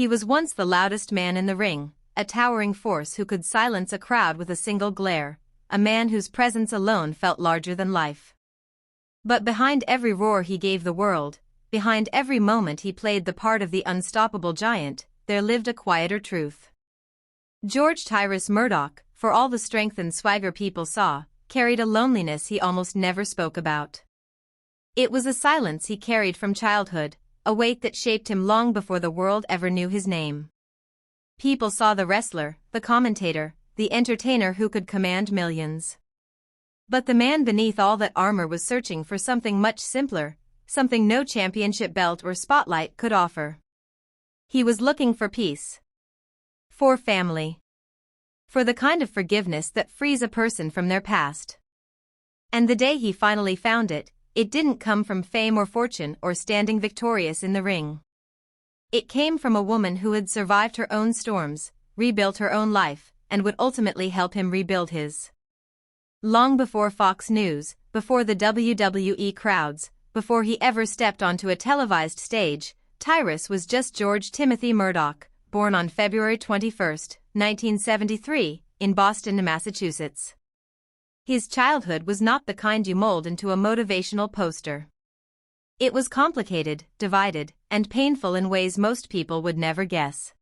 He was once the loudest man in the ring, a towering force who could silence a crowd with a single glare, a man whose presence alone felt larger than life. But behind every roar he gave the world, behind every moment he played the part of the unstoppable giant, there lived a quieter truth. George Tyrus Murdoch, for all the strength and swagger people saw, carried a loneliness he almost never spoke about. It was a silence he carried from childhood, a weight that shaped him long before the world ever knew his name. People saw the wrestler, the commentator, the entertainer who could command millions. But the man beneath all that armor was searching for something much simpler, something no championship belt or spotlight could offer. He was looking for peace. For family. For the kind of forgiveness that frees a person from their past. And the day he finally found it, it didn't come from fame or fortune or standing victorious in the ring. It came from a woman who had survived her own storms, rebuilt her own life, and would ultimately help him rebuild his. Long before Fox News, before the WWE crowds, before he ever stepped onto a televised stage, Tyrus was just George Timothy Murdoch, born on February 21, 1973, in Boston, Massachusetts. His childhood was not the kind you mold into a motivational poster. It was complicated, divided, and painful in ways most people would never guess.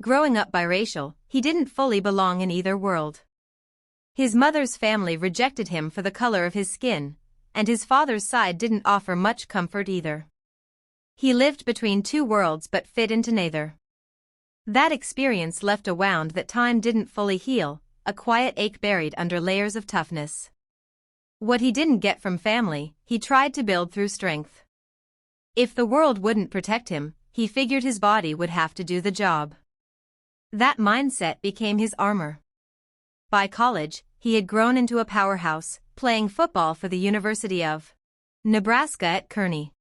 Growing up biracial, he didn't fully belong in either world. His mother's family rejected him for the color of his skin, and his father's side didn't offer much comfort either. He lived between two worlds but fit into neither. That experience left a wound that time didn't fully heal, a quiet ache buried under layers of toughness. What he didn't get from family, he tried to build through strength. If the world wouldn't protect him, he figured his body would have to do the job. That mindset became his armor. By college, he had grown into a powerhouse, playing football for the University of Nebraska at Kearney.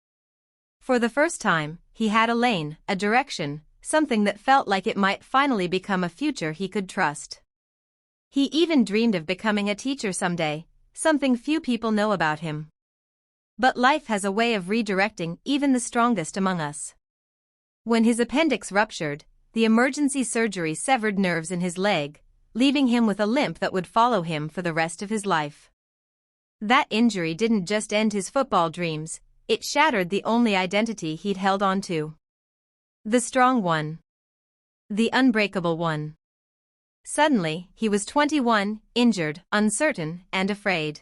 For the first time, he had a lane, a direction, something that felt like it might finally become a future he could trust. He even dreamed of becoming a teacher someday, something few people know about him. But life has a way of redirecting even the strongest among us. When his appendix ruptured, the emergency surgery severed nerves in his leg, leaving him with a limp that would follow him for the rest of his life. That injury didn't just end his football dreams, it shattered the only identity he'd held on to. The strong one. The unbreakable one. Suddenly, he was 21, injured, uncertain, and afraid.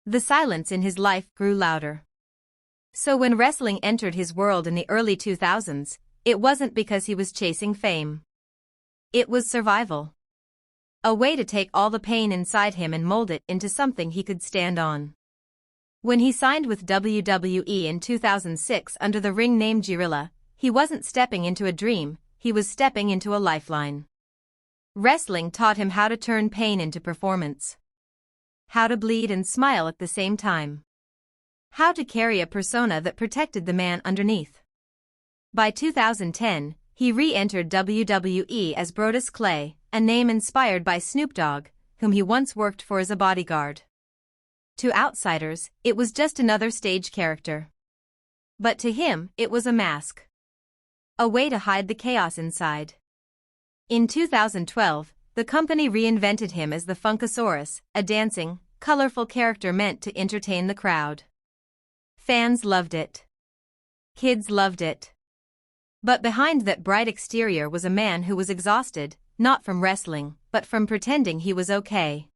The silence in his life grew louder. So when wrestling entered his world in the early 2000s, it wasn't because he was chasing fame. It was survival. A way to take all the pain inside him and mold it into something he could stand on. When he signed with WWE in 2006 under the ring name Gorilla, he wasn't stepping into a dream, he was stepping into a lifeline. Wrestling taught him how to turn pain into performance. How to bleed and smile at the same time. How to carry a persona that protected the man underneath. By 2010, he re-entered WWE as Brodus Clay, a name inspired by Snoop Dogg, whom he once worked for as a bodyguard. To outsiders, it was just another stage character. But to him, it was a mask. A way to hide the chaos inside. In 2012, the company reinvented him as the Funkasaurus, a dancing, colorful character meant to entertain the crowd. Fans loved it. Kids loved it. But behind that bright exterior was a man who was exhausted, not from wrestling, but from pretending he was okay.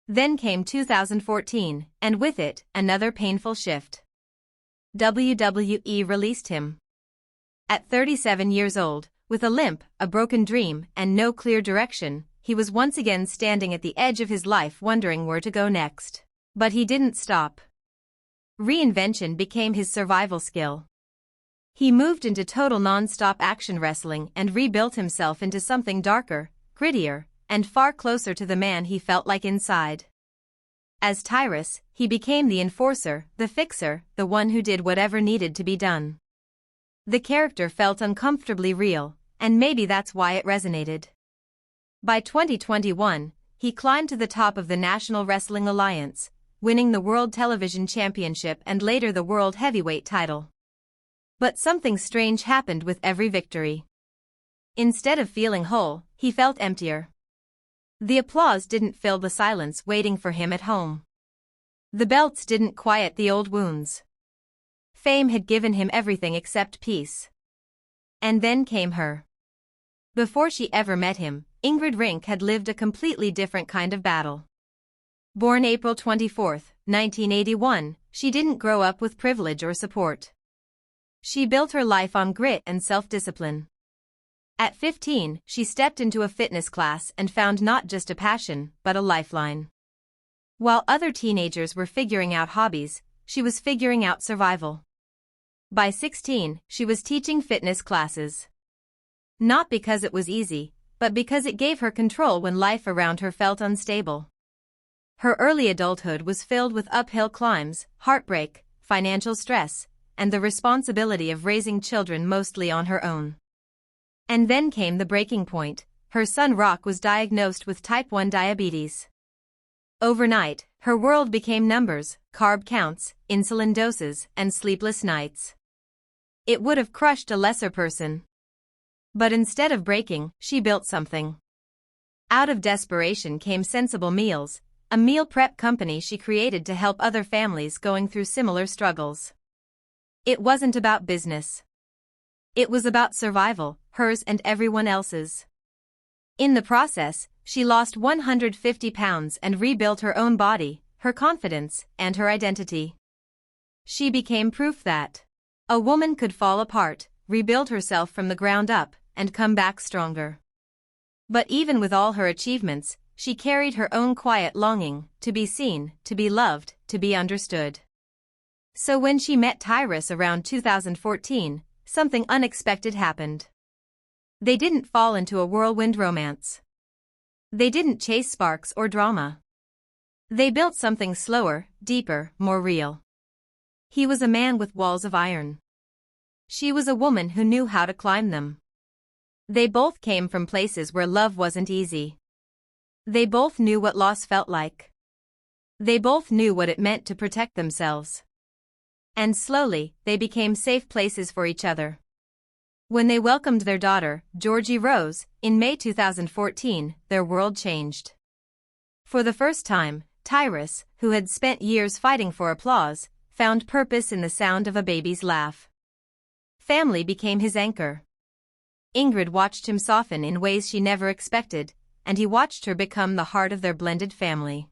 Then came 2014, and with it, another painful shift. WWE released him. At 37 years old, with a limp, a broken dream, and no clear direction, he was once again standing at the edge of his life wondering where to go next. But he didn't stop. Reinvention became his survival skill. He moved into total non-stop action wrestling and rebuilt himself into something darker, grittier, and far closer to the man he felt like inside. As Tyrus, he became the enforcer, the fixer, the one who did whatever needed to be done. The character felt uncomfortably real, and maybe that's why it resonated. By 2021, he climbed to the top of the National Wrestling Alliance, winning the World Television Championship and later the World Heavyweight title. But something strange happened with every victory. Instead of feeling whole, he felt emptier. The applause didn't fill the silence waiting for him at home. The belts didn't quiet the old wounds. Fame had given him everything except peace. And then came her. Before she ever met him, Ingrid Rink had lived a completely different kind of battle. Born April 24, 1981, she didn't grow up with privilege or support. She built her life on grit and self-discipline. At 15, she stepped into a fitness class and found not just a passion, but a lifeline. While other teenagers were figuring out hobbies, she was figuring out survival. By 16, she was teaching fitness classes. Not because it was easy, but because it gave her control when life around her felt unstable. Her early adulthood was filled with uphill climbs, heartbreak, financial stress, and the responsibility of raising children mostly on her own. And then came the breaking point. Her son Rock was diagnosed with type 1 diabetes. Overnight, her world became numbers, carb counts, insulin doses, and sleepless nights. It would have crushed a lesser person. But instead of breaking, she built something. Out of desperation came Sensible Meals, a meal prep company she created to help other families going through similar struggles. It wasn't about business. It was about survival, hers and everyone else's. In the process, she lost 150 pounds and rebuilt her own body, her confidence, and her identity. She became proof that a woman could fall apart, rebuild herself from the ground up, and come back stronger. But even with all her achievements, she carried her own quiet longing to be seen, to be loved, to be understood. So when she met Tyrus around 2014, something unexpected happened. They didn't fall into a whirlwind romance. They didn't chase sparks or drama. They built something slower, deeper, more real. He was a man with walls of iron. She was a woman who knew how to climb them. They both came from places where love wasn't easy. They both knew what loss felt like. They both knew what it meant to protect themselves. And slowly, they became safe places for each other. When they welcomed their daughter, Georgie Rose, in May 2014, their world changed. For the first time, Tyrus, who had spent years fighting for applause, found purpose in the sound of a baby's laugh. Family became his anchor. Ingrid watched him soften in ways she never expected, and he watched her become the heart of their blended family.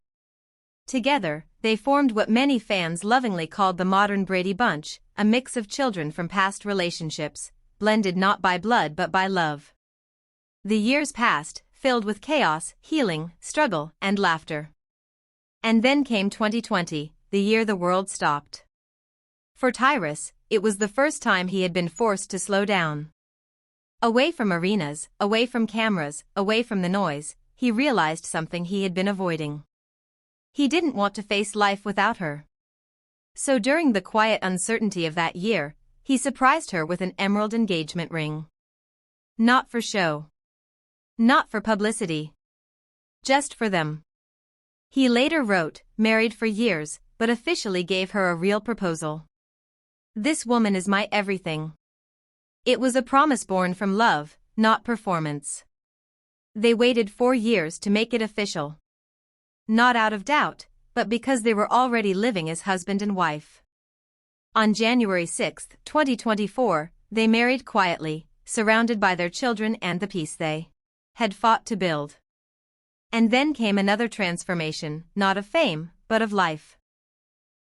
Together, they formed what many fans lovingly called the modern Brady Bunch, a mix of children from past relationships, blended not by blood but by love. The years passed, filled with chaos, healing, struggle, and laughter. And then came 2020, the year the world stopped. For Tyrus, it was the first time he had been forced to slow down. Away from arenas, away from cameras, away from the noise, he realized something he had been avoiding. He didn't want to face life without her. So during the quiet uncertainty of that year, he surprised her with an emerald engagement ring. Not for show. Not for publicity. Just for them. He later wrote, "Married for years, but officially gave her a real proposal. This woman is my everything." It was a promise born from love, not performance. They waited 4 years to make it official. Not out of doubt, but because they were already living as husband and wife. On January 6, 2024, they married quietly, surrounded by their children and the peace they had fought to build. And then came another transformation, not of fame, but of life.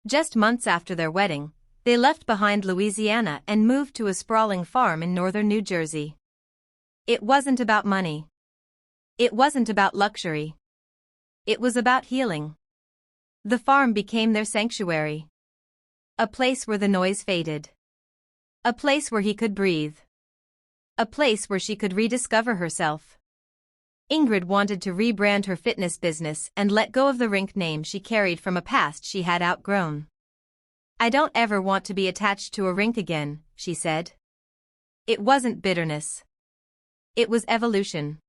Just months after their wedding, they left behind Louisiana and moved to a sprawling farm in northern New Jersey. It wasn't about money. It wasn't about luxury. It was about healing. The farm became their sanctuary. A place where the noise faded. A place where he could breathe. A place where she could rediscover herself. Ingrid wanted to rebrand her fitness business and let go of the rink name she carried from a past she had outgrown. "I don't ever want to be attached to a rink again," she said. It wasn't bitterness. It was evolution.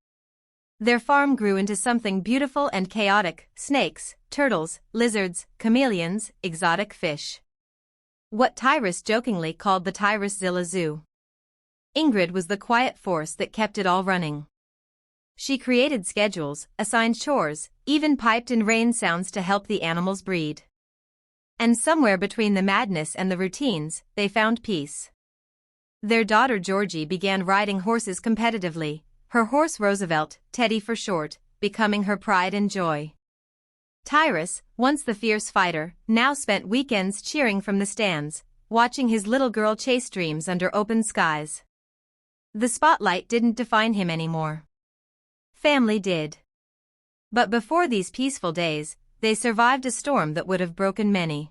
Their farm grew into something beautiful and chaotic: snakes, turtles, lizards, chameleons, exotic fish. what Tyrus jokingly called the Tyrus-Zilla Zoo. Ingrid was the quiet force that kept it all running. She created schedules, assigned chores, even piped in rain sounds to help the animals breed. And somewhere between the madness and the routines, they found peace. Their daughter Georgie began riding horses competitively, her horse Roosevelt, Teddy for short, becoming her pride and joy. Tyrus, once the fierce fighter, now spent weekends cheering from the stands, watching his little girl chase dreams under open skies. The spotlight didn't define him anymore. Family did. But before these peaceful days, they survived a storm that would have broken many.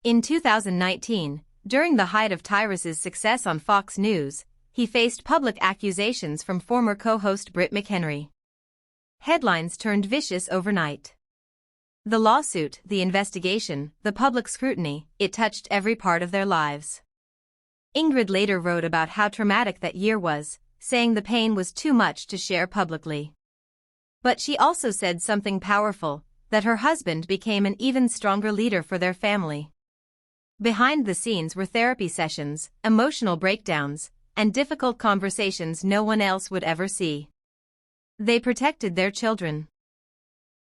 In 2019, during the height of Tyrus's success on Fox News, he faced public accusations from former co-host Britt McHenry. Headlines turned vicious overnight. The lawsuit, the investigation, the public scrutiny, it touched every part of their lives. Ingrid later wrote about how traumatic that year was, saying the pain was too much to share publicly. But she also said something powerful, that her husband became an even stronger leader for their family. Behind the scenes were therapy sessions, emotional breakdowns, and difficult conversations no one else would ever see. They protected their children.